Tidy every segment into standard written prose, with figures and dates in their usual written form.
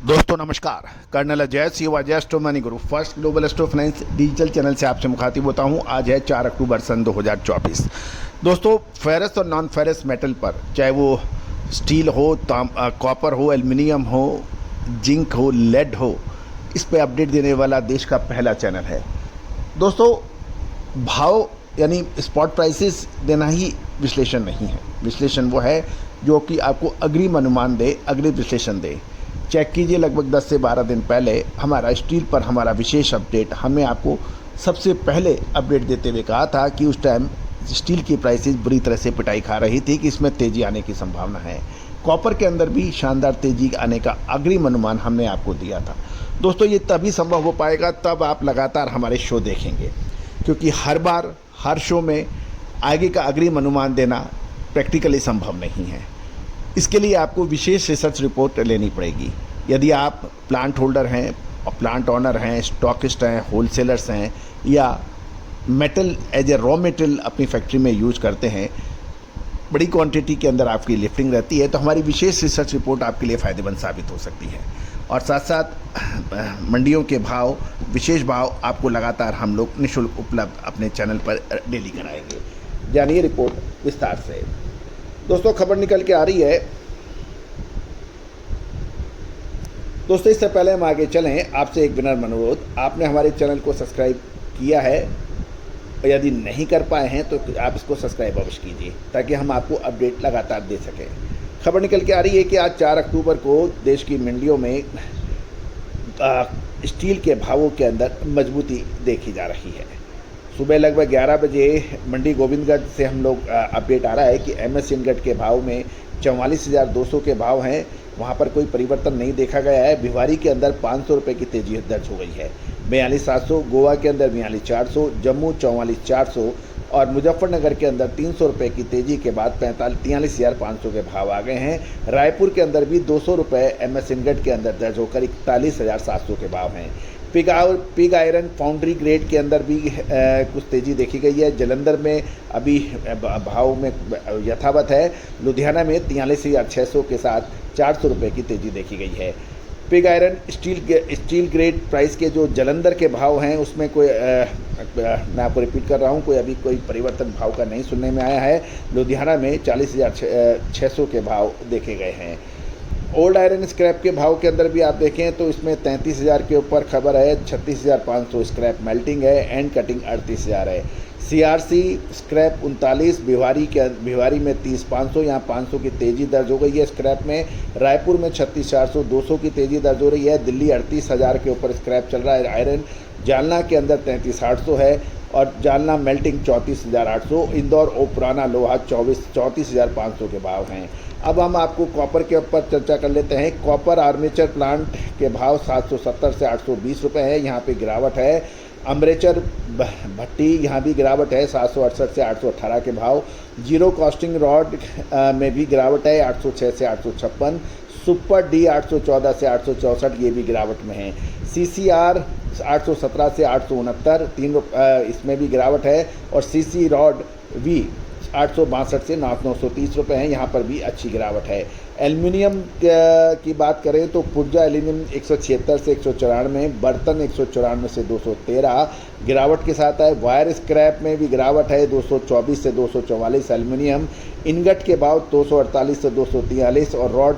दोस्तों नमस्कार। कर्नल अजय सिंह अजय स्टो मनी गुरु first global स्टो finance digital channel से आपसे मुखातिब होता हूं। आज है 4 अक्टूबर सन 2024। दोस्तों फेरस और नॉन फेरस मेटल पर, चाहे वो स्टील हो, कॉपर हो, एल्युमिनियम हो, जिंक हो, लेड हो, इस पे अपडेट देने वाला देश का पहला चैनल है। दोस्तों भाव यानी स्पॉट प्राइसेस देना ही विश्लेषण नहीं है। विश्लेषण वो है जो कि आपको अग्रिम अनुमान दे, अग्रिम विश्लेषण दे। चेक कीजिए, लगभग 10 से 12 दिन पहले हमारा स्टील पर हमारा विशेष अपडेट, हमने आपको सबसे पहले अपडेट देते हुए कहा था कि उस टाइम स्टील की प्राइसेस बुरी तरह से पिटाई खा रही थी कि इसमें तेज़ी आने की संभावना है। कॉपर के अंदर भी शानदार तेज़ी आने का अग्रिम अनुमान हमने आपको दिया था। दोस्तों ये तभी संभव हो पाएगा तब आप लगातार हमारे शो देखेंगे, क्योंकि हर बार हर शो में आगे का अग्रिम अनुमान देना प्रैक्टिकली संभव नहीं है। इसके लिए आपको विशेष रिसर्च रिपोर्ट लेनी पड़ेगी। यदि आप प्लांट होल्डर हैं और प्लांट ऑनर हैं, स्टॉकिस्ट हैं, होलसेलर्स हैं, या metal as a raw material अपनी फैक्ट्री में यूज करते हैं, बड़ी क्वांटिटी के अंदर आपकी लिफ्टिंग रहती है, तो हमारी विशेष रिसर्च रिपोर्ट आपके लिए फ़ायदेमंद साबित हो सकती है। और साथ साथ मंडियों के भाव, विशेष भाव आपको लगातार हम लोग निःशुल्क उपलब्ध अपने चैनल पर डेली कराएंगे। जानिए रिपोर्ट विस्तार से। दोस्तों खबर निकल के आ रही है। दोस्तों इससे पहले हम आगे चलें, आपसे एक विनम्र अनुरोध, आपने हमारे चैनल को सब्सक्राइब किया है और यदि नहीं कर पाए हैं तो आप इसको सब्सक्राइब अवश्य कीजिए ताकि हम आपको अपडेट लगातार दे सकें। खबर निकल के आ रही है कि आज 4 अक्टूबर को देश की मंडियों में स्टील के भावों के अंदर मजबूती देखी जा रही है। सुबह लगभग 11 बजे मंडी गोविंदगढ़ से हम लोग अपडेट आ रहा है कि MS इनगट के भाव में 44,200 के भाव हैं, वहाँ पर कोई परिवर्तन नहीं देखा गया है। भिवारी के अंदर 500 रुपये की तेज़ी दर्ज हो गई है, 42,700। गोवा के अंदर 42,400, जम्मू 44,400 और मुजफ्फरनगर के अंदर 300 रुपये की तेज़ी के बाद 43,500 के भाव आ गए हैं। रायपुर के अंदर भी 200 रुपये MS इनगट के अंदर दर्ज होकर 41,700 के भाव हैं। पिग आयरन फाउंड्री ग्रेड के अंदर भी कुछ तेज़ी देखी गई है। जलंधर में अभी भाव में यथावत है। लुधियाना में 43,600 के साथ 400 रुपये की तेज़ी देखी गई है। Pig iron steel grade price के जो जलंधर के भाव हैं उसमें कोई मैं आपको रिपीट कर रहा हूँ, कोई परिवर्तन भाव का नहीं सुनने में आया है। लुधियाना में 40,600 के भाव देखे गए हैं। ओल्ड आयरन स्क्रैप के भाव के अंदर भी आप देखें तो इसमें 33,000 के ऊपर खबर है। 36,500 स्क्रैप मेल्टिंग है, एंड कटिंग 38,000 है। CRC स्क्रैप 39, भिवारी में 30,500, यहाँ 500 की तेज़ी दर्ज हो गई है स्क्रैप में। रायपुर में 36,400, 200 की तेज़ी दर्ज हो रही है। दिल्ली 38,000 के ऊपर स्क्रैप चल रहा है आयरन। जालना के अंदर 33,800 है और जालना मेल्टिंग 34,800। इंदौर पुराना लोहा 34,500 के भाव हैं। अब हम आपको कॉपर के ऊपर चर्चा कर लेते हैं। कॉपर आर्मेचर प्लांट के भाव 770 से 820 रुपये है, यहाँ पे गिरावट है। अमरेचर भट्टी यहाँ भी गिरावट है, 768 से 818 के भाव। जीरो कॉस्टिंग रॉड में भी गिरावट है, 806 से 856। सुपर D 814 से 864, ये भी गिरावट में है। CCR 817 से 869, इसमें भी गिरावट है। और CC रॉड V 862 से 930 रुपये हैं, यहाँ पर भी अच्छी गिरावट है। एल्युमिनियम की बात करें तो पुर्जा एल्यूमिनियम 176 से 194, बर्तन 194 से 213 गिरावट के साथ है। वायर स्क्रैप में भी गिरावट है, 224 से 244 एल्युमिनियम। इनगट के भाव 248 से 243 और रॉड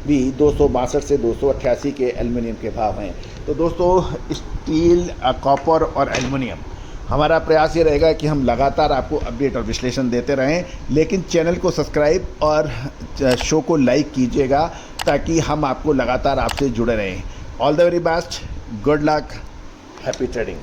भी 262 से 288 के एल्युमिनियम के भाव हैं। तो दोस्तों स्टील, कॉपर और एल्युमिनियम, हमारा प्रयास ये रहेगा कि हम लगातार आपको अपडेट और विश्लेषण देते रहें, लेकिन चैनल को सब्सक्राइब और शो को लाइक कीजिएगा ताकि हम आपको लगातार आपसे जुड़े रहें। All the very best, good luck, happy trading.